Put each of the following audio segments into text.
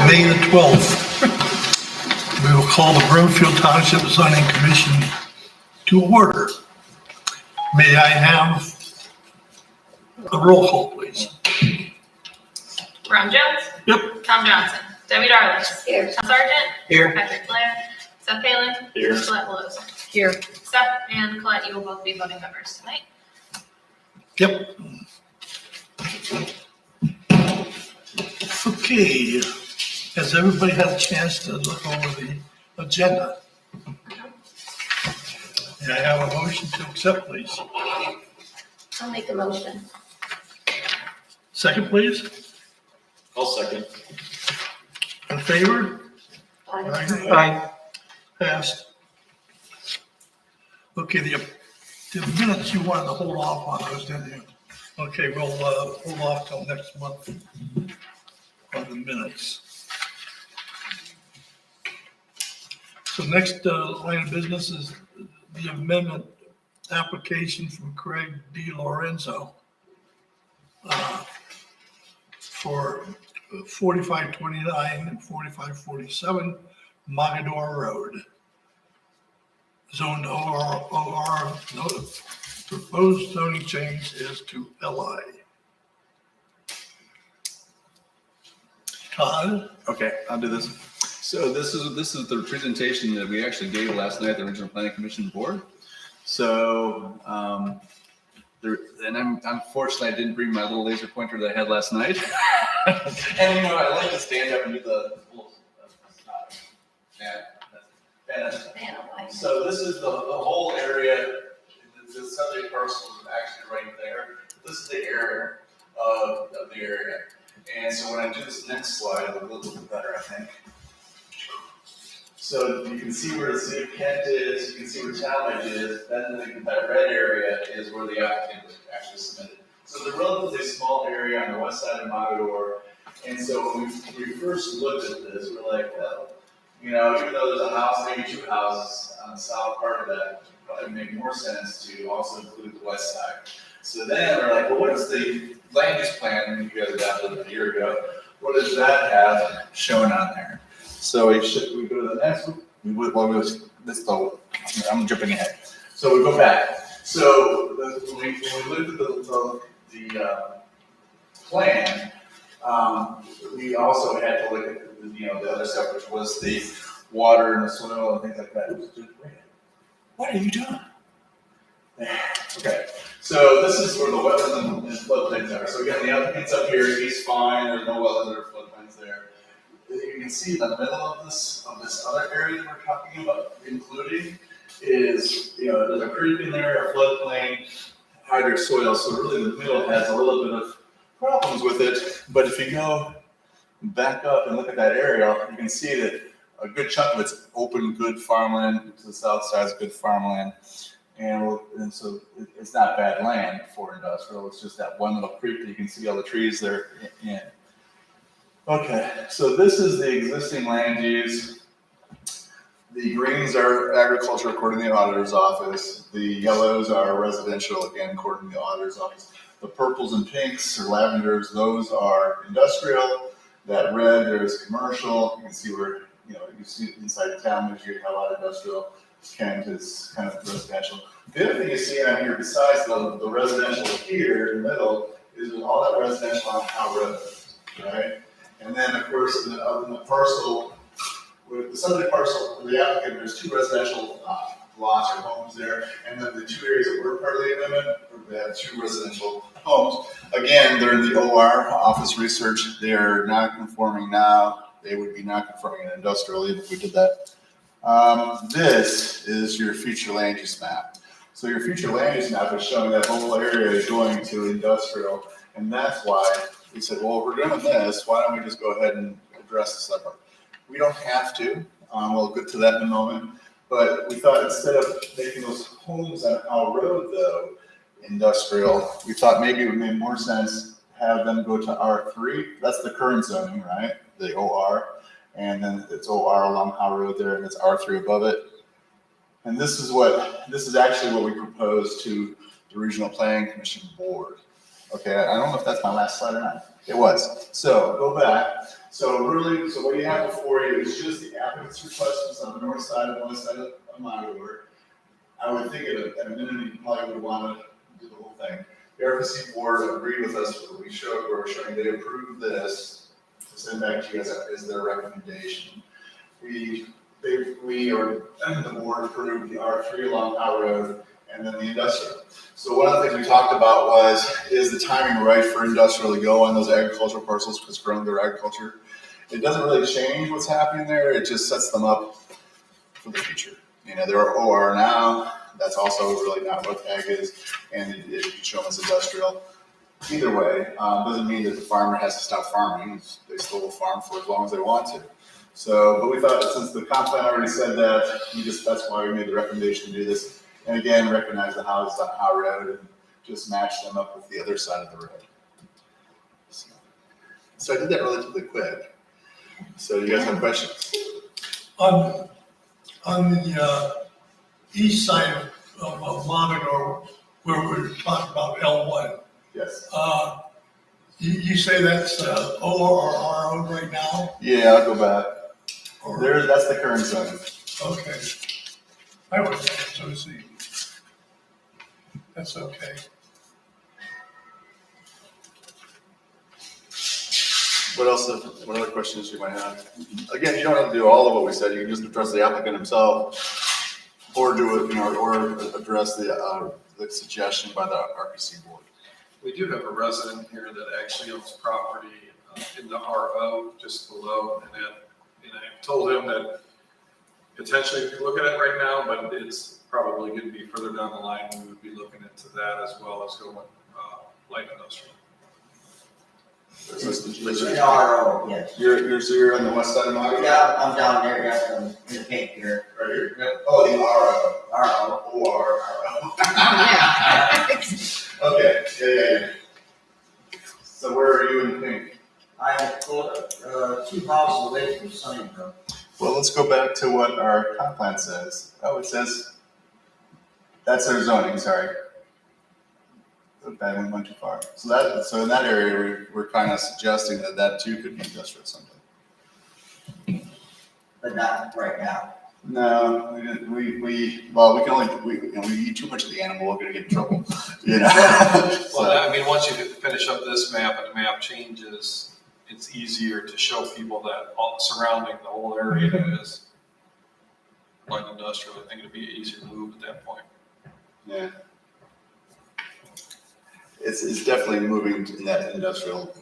May the 12th. We will call the Brimfield Township Zoning Commission to order. May I have a roll call, please? Ron Jones. Yep. Tom Johnson. Debbie Darlis. Here. Tom Sargent. Here. Patrick Blair. Seth Palin. Here. Colette Willows. Here. Seth and Colette, you will both be voting members tonight. Yep. Okay, has everybody had a chance to look over the agenda? May I have a motion to accept, please? I'll make a motion. Second, please. I'll second. In favor? Aye. Passed. Okay, the minutes you wanted to hold off on those, didn't you? Okay, we'll hold off till next month on the minutes. So next line of business is the amendment application from Craig D. Lorenzo for 4529 and 4547 Mogador Road. Zoned OR, proposed zoning change is to LI. Todd? Okay, I'll do this. So this is the presentation that we actually gave last night at the Regional Planning Commission Board. So I'm fortunate I didn't bring my little laser pointer that I had last night. And you know, I like to stand up and do the little So this is the whole area. The subject parcel is actually right there. This is the area of the area. And so when I do this next slide, it'll look a little bit better, I think. So you can see where the city of Kent is, you can see where Talmadge is, then that red area is where the applicant was actually submitted. So it's a relatively small area on the west side of Mogador. And so when we first looked at this, we're like, well, you know, even though there's a house, maybe two houses on the south part of that, it would probably make more sense to also include the west side. So then we're like, well, what is the land use plan you guys adopted a year ago? What does that have shown on there? So we go to the next one. I'm jumping ahead. So we go back. So when we looked at the plan, we also had to look at the other stuff, which was the water and the soil and things like that. What are you doing? Okay, so this is where the wetlands and floodplains are. So again, the applicant's up here, he's fine, there's no wetlands or floodplains there. You can see in the middle of this other area that we're talking about including is, there's a creek in there, a floodplain, hydric soil. So really the middle has a little bit of problems with it. But if you go back up and look at that area, you can see that a good chunk of it's open, good farmland. To the south side is good farmland. And so it's not bad land for industrial. It's just that one little creek that you can see all the trees there in. Okay, so this is the existing land use. The greens are agriculture according to the auditor's office. The yellows are residential, again, according to the auditor's office. The purples and pinks or lavenders, those are industrial. That red, there's commercial. You can see where, you see inside the town, you have a lot of industrial. Kent is kind of residential. The other thing you see on here, besides the residential here in the middle, is all that residential on Howe Road, right? And then, of course, in the parcel, with the subject parcel for the applicant, there's two residential lots or homes there, and then the two areas that were part of the amendment, they have two residential homes. Again, they're in the OR, Office Research. They're not conforming now. They would be not conforming in industrial even if we did that. This is your future land use map. So your future land use map is showing that whole area is going to industrial, and that's why we said, well, if we're doing this, why don't we just go ahead and address this separate? We don't have to. We'll get to that in a moment. But we thought instead of making those homes on Howe Road, though, industrial, we thought maybe it would make more sense to have them go to R3. That's the current zoning, right? The OR. And then it's OR along Howe Road there, and it's R3 above it. And this is actually what we proposed to the Regional Planning Commission Board. Okay, I don't know if that's my last slide or not. It was. So go back. So what you have before you is just the applicant's request on the north side and west side of Monroe. I would think at a minimum, you probably would want to do the whole thing. The RPC board agreed with us, but we're showing they approved this to send back to you as their recommendation. The board approved the R3 along our road and then the industrial. So one of the things we talked about is the timing right for industrial to go on those agricultural parcels because growing their agriculture. It doesn't really change what's happening there. It just sets them up for the future. They're OR now. That's also really not what ag is, and it can show them as industrial. Either way, doesn't mean that the farmer has to stop farming. They still will farm for as long as they want to. So, but we thought that since the comp plan already said that, that's why we made the recommendation to do this. And again, recognize the houses on Howe Road and just match them up with the other side of the road. So I did that relatively quick. So you guys have questions? On the east side of Monador, where we were talking about L1, Yes. you say that's OR or RO right now? Yeah, I'll go back. Or- That's the current zone. Okay. I was so see. That's okay. What other questions you might have? Again, you don't have to do all of what we said. You can just address the applicant himself, or do it, or address the suggestion by the RPC board. We do have a resident here that actually owns property in the RO just below, and I told him that potentially we could look at it right now, but it's probably going to be further down the line. We would be looking into that as well as going light industrial. RO, yes. You're on the west side of Monroe? Yeah, I'm down there, yes, in the pink here. Right here? Oh, the RO. RO. OR. Yeah. Okay, yeah. So where are you in pink? I'm 2 houses away from Sunnybrook. Well, let's go back to what our comp plan says. Oh, it says, that's our zoning, sorry. That went too far. So in that area, we're kind of suggesting that too could be industrial someday. But not right now. No, we didn't. We can only, we eat too much of the animal, we're gonna get in trouble, Well, I mean, once you finish up this map and the map changes, it's easier to show people that all surrounding the whole area is light industrial. I think it'd be easier to move at that point. Yeah. It's definitely moving in that industrial,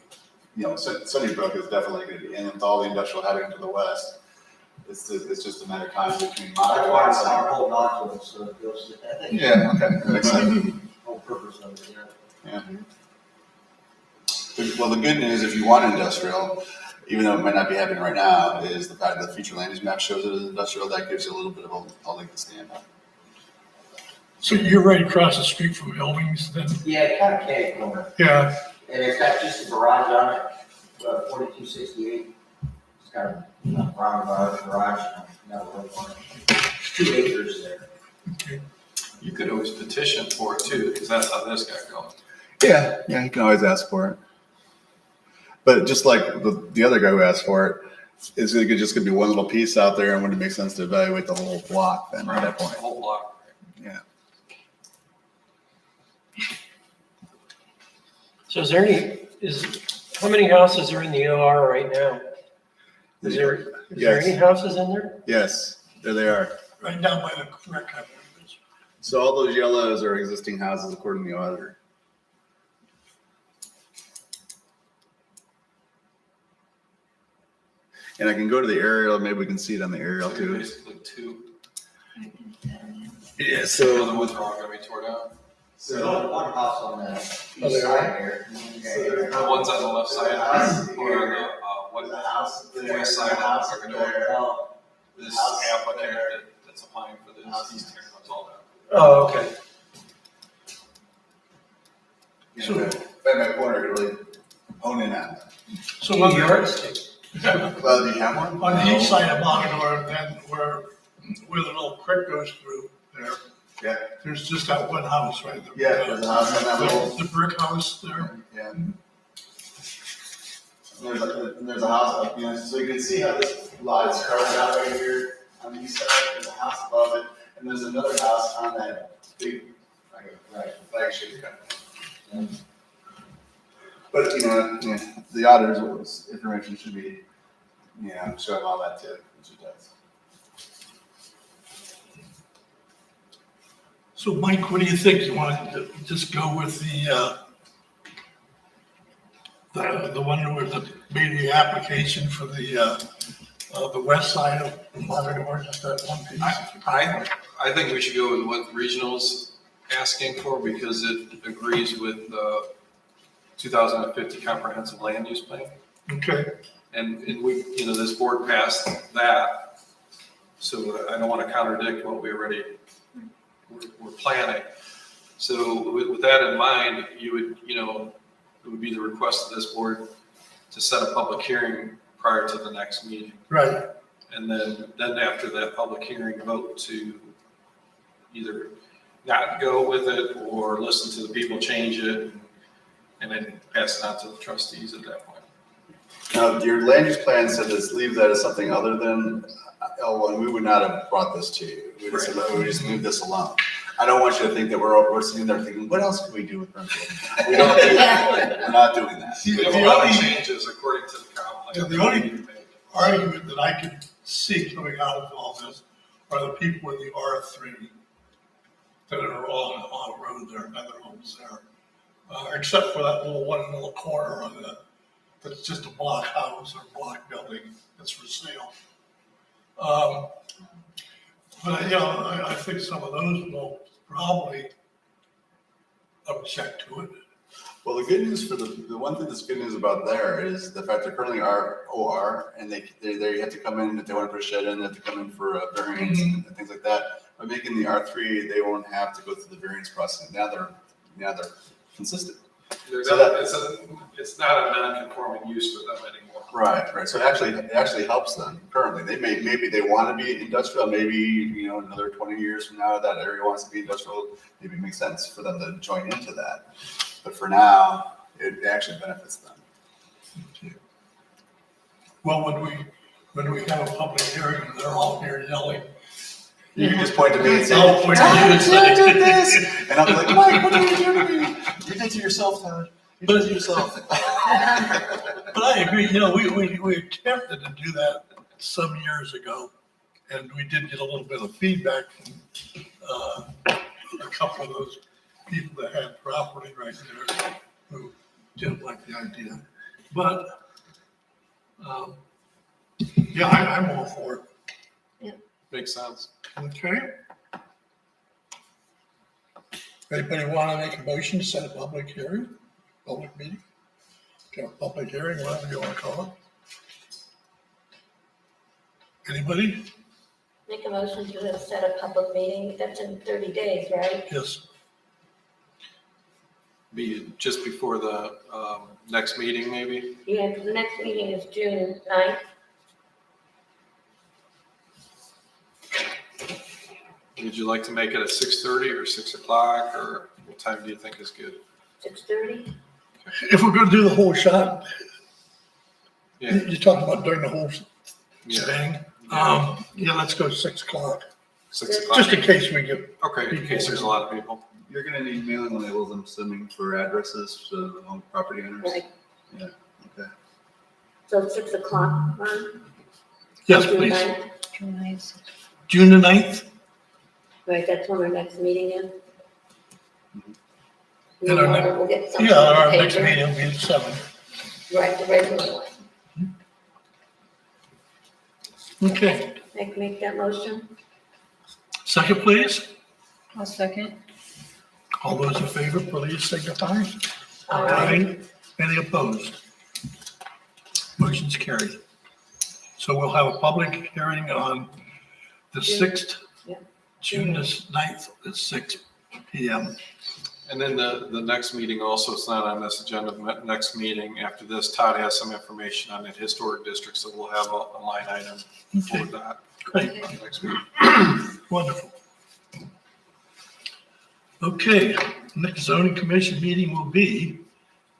Sunnybrook is definitely going to be, and with all the industrial heading to the west, it's just a matter of time between That's Monroe why and I'm Sunnybrook. holding on to it, so it goes to that. Yeah, okay, that makes sense. Whole purpose of it, Yeah. Well, the good news, if you want industrial, even though it might not be happening right now, is the fact that the future land use map shows it as industrial. That gives you a little bit of a leg to stand on. So you're right across the street from Helmings then? Yeah, kind of catty corner. Yeah. And it's got just a garage on it, 4268. It's got a round garage, another one on it. It's 2 acres there. Okay. You could always petition for it too, because that's how this got going. Yeah, you can always ask for it. But just like the other guy who asked for it, it's just going to be one little piece out there, and wouldn't it make sense to evaluate the whole block then at that point? The whole block. Yeah. So how many houses are in the OR right now? Is there Yes. any houses in there? Yes, there they are. Right down by the creek, I believe it is. So all those yellows are existing houses according to the auditor. And I can go to the aerial, maybe we can see it on the aerial too. Basically 2. Yeah, The other ones are all going to be torn down. There's only one house on the east there side here. The ones on the left side or on the west side are going to this applicant that's applying for this, he's tearing those all down. Oh, okay. So- By my corner, I could really hone in on that. So on Yard the, stick. Well, do you have one? on the east side of Monador, then where the little creek goes through there, Yeah, there's just that one house right there. yeah, there's a house on that little. The brick house there. Yeah. There's a house up, so you can see how this lot is carved out right here on the east side. There's a house above it, and there's another house on that big, flagship kind of thing. But, the auditor's information should be, showing all that too, which it does. So Mike, what do you think? You want to just go with the one where made the application for the west side of Matador, just that one piece? I think we should go with what Regional's asking for because it agrees with the 2050 comprehensive land use plan. Okay, And we, this board passed that. So I don't want to contradict what we're planning. So with that in mind, you would, it would be the request of this board to set a public hearing prior to the next meeting. right. And then after that public hearing, vote to either not go with it or listen to the people, change it, and then pass it on to the trustees at that point. Now, your land use plan said this, leave that as something other than L1. We would not have brought this to you. We would just leave this alone. I don't want you to think that we're sitting there thinking, what else can we do with Brimfield? We don't do that. We're not doing that. We have a lot of changes according to the comp plan. The only argument that I could see coming out of all this are the people in the R3 that are all on the road there, and other homes there. Except for that one little corner on that's just a block house or block building that's for sale. But I think some of those will probably object to it. Well, the good news for the one thing that's good news about there is the fact they're currently OR, and they have to come in if they want to put a shed in, they have to come in for a variance and things like that. By making the R3, they won't have to go through the variance process. Now they're consistent. It's not a non-conforming use for them anymore. Right. So it actually helps them currently. Maybe they want to be industrial. Maybe another 20 years from now that area wants to be industrial. Maybe it makes sense for them to join into that. But for now, it actually benefits them. Well, when we have a public hearing, and they're all here yelling. You can just point to me and say, I'll point to you and Todd, say- you did this. And I'll be like, Mike, what did you do to me? You did to yourself, Todd. You did to yourself. But I agree, we attempted to do that some years ago, and we did get a little bit of feedback from a couple of those people that had property right there who didn't like the idea. But, I'm all for it. Makes sense. Okay. Anybody want to make a motion to set a public hearing, public meeting? Okay, public hearing, whatever you want to call it. Anybody? Make a motion to set a public meeting, that's in 30 days, right? Yes. Be just before the next meeting, maybe? Yeah, the next meeting is June 9th. Would you like to make it at 6:30 or 6 o'clock, or what time do you think is good? 6:30? If we're going to do the whole shot, Yeah. you're talking about doing the whole Yeah. thing. Let's go 6 o'clock, 6 o'clock. just in case we get. Okay, in case there's a lot of people. You're going to need mailing labels, I'm assuming, for addresses to the home property owners. Right. Yeah, okay. So 6 o'clock, Ron? Yes, June please. 9th? June the 9th. Right, that's when our next meeting is. And our next- We'll get something Yeah, on our the next paper. meeting will be at 7. Right, the regular one. Okay. Make that motion. Second, please. I'll second. All those in favor, please signify. Aye. Any opposed? Motion's carried. So we'll have a public hearing on the 6th, Yeah. June the 9th at 6 PM. And then the next meeting also, it's not on this agenda, but next meeting after this, Todd has some information on that historic district, so we'll have a line item for Okay, that great, next week. wonderful. Okay, next zoning commission meeting will be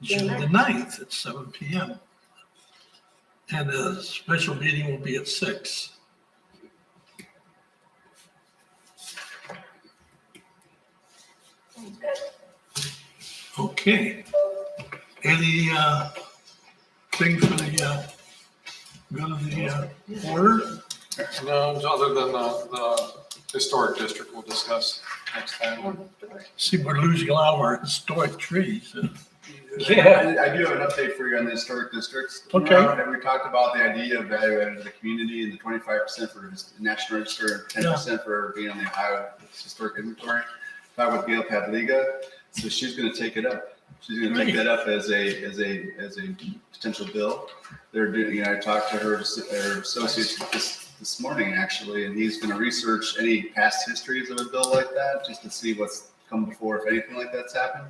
June the 9th at 7 PM. And the special meeting will be at 6. Sounds good. Okay. Any, thing for the, go to the, order? No, other than the historic district we'll discuss next time. See, we're losing a lot of our historic trees. Yeah. I do have an update for you on the historic districts. Okay. And we talked about the idea of value added to the community and the 25% for National Register and 10% for being on the Ohio Historic Inventory. Talked with Gail Padliga, so she's going to take it up. She's going to take that up as a potential bill. They're doing. I talked to her associates this morning actually, and he's going to research any past histories of a bill like that just to see what's come before, if anything like that's happened.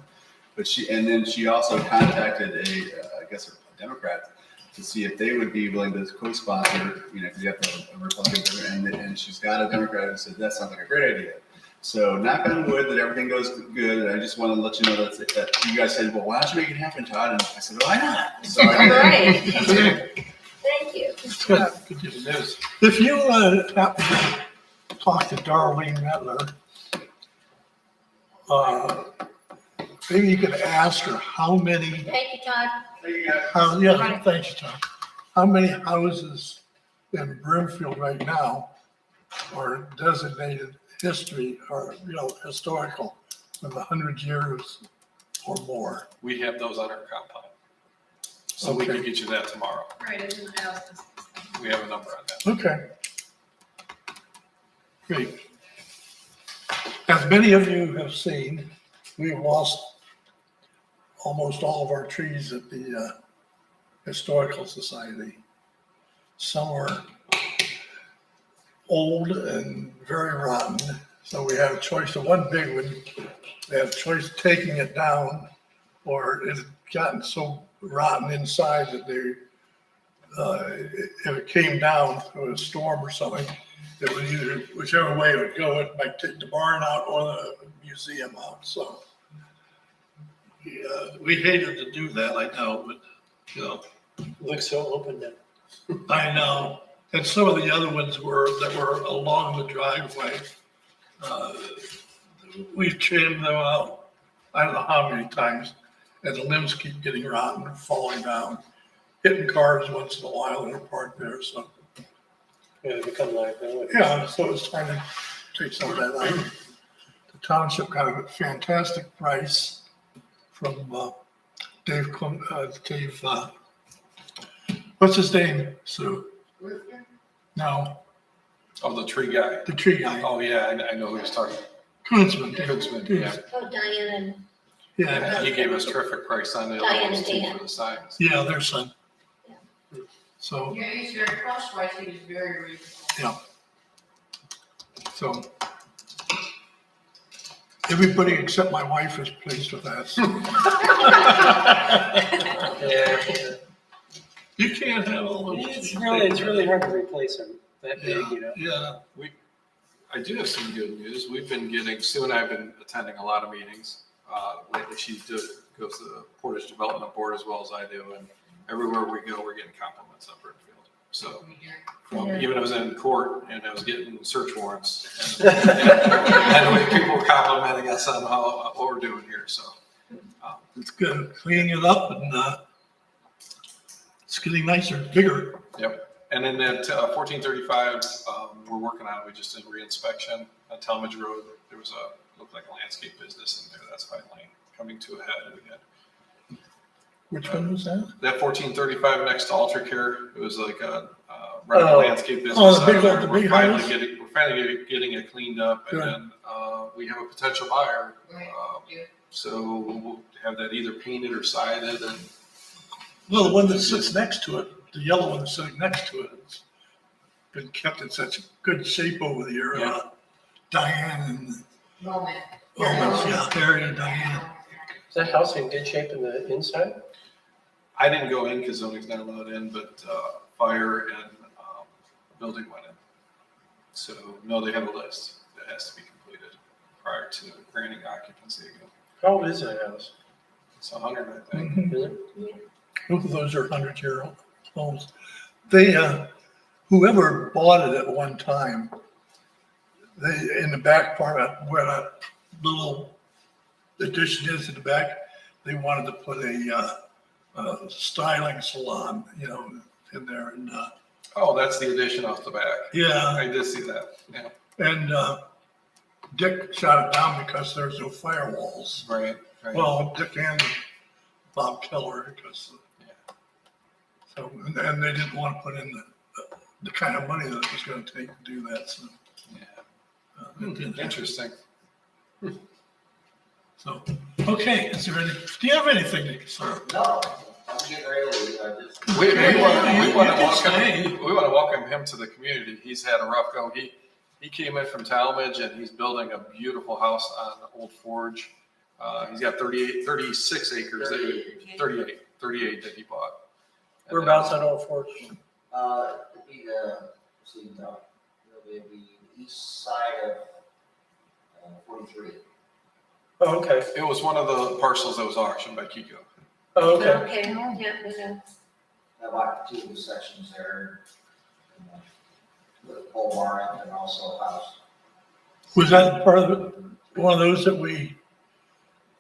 But she also contacted I guess a Democrat to see if they would be willing to co-sponsor, because you have to have a Republican, and she's got a Democrat who said that sounds like a great idea. So knock on wood that everything goes good. I just want to let you know that you guys said, well, why don't you make it happen, Todd? And I said, why not? So All I right. did. Thank you. Good. Good news. If you, happen to talk to Darlene Mettler, maybe you could ask her how many, Thank you, Todd. thanks, Tom. How many houses in Brimfield right now are designated history or, historical of 100 years or more? We have those on our comp plan. So we can Okay. get you that tomorrow. Right, I didn't ask this. We have a number on that. Okay. Great. As many of you have seen, we've lost almost all of our trees at the Historical Society. Some are old and very rotten, so we have a choice of one big one. We have a choice of taking it down, or it had gotten so rotten inside that if it came down through a storm or something, it would either, whichever way it would go, it might take the barn out or the museum out, so. We hated to do that, I know, but, Looks so open now. I know. And some of the other ones that were along the driveway, we've trimmed them out, I don't know how many times, and the limbs keep getting rotten and falling down, hitting cars once in a while that are parked there, so. Yeah, it become liability. Yeah, so it's time to take some of that out. The township got a fantastic price from Dave, what's his name, Sue? No, Oh, the tree guy. the tree guy, Oh, yeah, I know who he's talking. Kunzman. Kunzman, yeah. Oh, Diane and Yeah, He gave us terrific price on the Diane other ones and too Dan. for the signs. yeah, their son. So, Yeah, he's very cost wise, he was very reasonable. so. Everybody except my wife is pleased with that. So Yeah. you can't have all those. It's really hard to replace them that big, Yeah, I do have some good news. We've been getting, Sue and I have been attending a lot of meetings. Lately, she goes to the Portage Development Board as well as I do, and everywhere we go, we're getting compliments on Brimfield. So even if I was in court and I was getting search warrants, and the way people were complimenting us on what we're doing here. So it's good, cleaning it up and it's getting nicer, bigger. And then at 1435, we're working on it. We just did re-inspection on Talmadge Road. There was looked like a landscape business in there. That's finally coming to a head. We had Which one was that? that 1435 next to Ultra Care. It was like a rental landscape business. Oh, the big one, the We're big finally house? we're finally getting it cleaned up, and Good. then we have a potential buyer. Right, yeah. So we'll have that either painted or sided, and Well, the one that sits next to it, the yellow one that's sitting next to it, it's been kept in such good shape over the year. Yeah. Moment. Harry and Diane. Is that house in good shape in the inside? I didn't go in because zoning's not allowed in, but fire and building went in. So no, they have a list that has to be completed prior to granting occupancy again. How old is that house? It's 100, I think. Mhm. Is it? Both of those are 100-year-old homes. They, whoever bought it at one time, they, in the back part of where that little addition is in the back, they wanted to put a styling salon, you know, in there and, Oh, that's the addition off the back. yeah. I did see that, yeah, And, Dick shot it down because there's no firewalls. right, right. Well, Dick and Bob Keller, because, so, and they didn't want to put in the kind of money that it was gonna take to do that, so. Yeah. It didn't happen. Interesting. So, okay, is there any, do you have anything, sir? No, I'm getting ready to leave, I just. We Okay, want you to can stay. welcome him to the community. He's had a rough go. He came in from Talmadge and he's building a beautiful house on Old Forge. He's got 36 acres, 38 that he bought. Whereabouts on Old Forge? It'd be the, see, no, it'll be the east side of 43. Oh, okay. It was one of the parcels that was auctioned by Kiko. Oh, okay. Okay, yeah, we know. I bought two of the sections there. And, with a pole barn up and also a house. Was that part of one of those that we,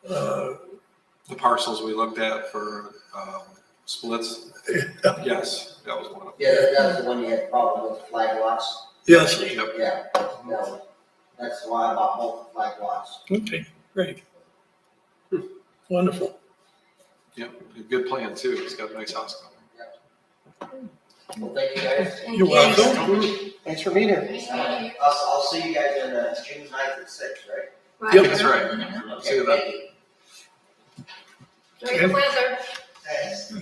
The parcels we looked at for splits, yes, that was one of them. Yeah, that's the one you had problem with, flag lots. yes, Yep. Yeah, no, that's why I bought both flag lots. okay, great. Wonderful. Yep, a good plan too. He's got a nice house coming. Well, thank you guys. You're welcome. Thanks for being here. I'll see you guys on June 9th at 6, right? Right. That's right. See you then. Thank you. Enjoy the weather. Thanks.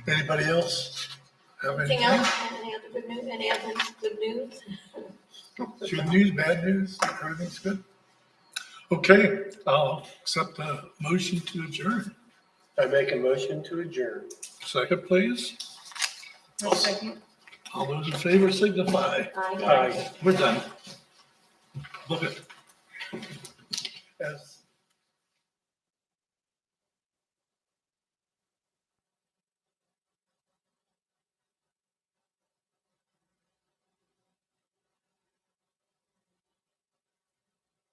Anybody else have Anything anything? else? Any other good news? Any other good news? Good news, bad news, everything's good? Okay, I'll accept the motion to adjourn. I make a motion to adjourn. Second, please. Second. All those in favor signify. Aye. Aye. We're done. Look at. As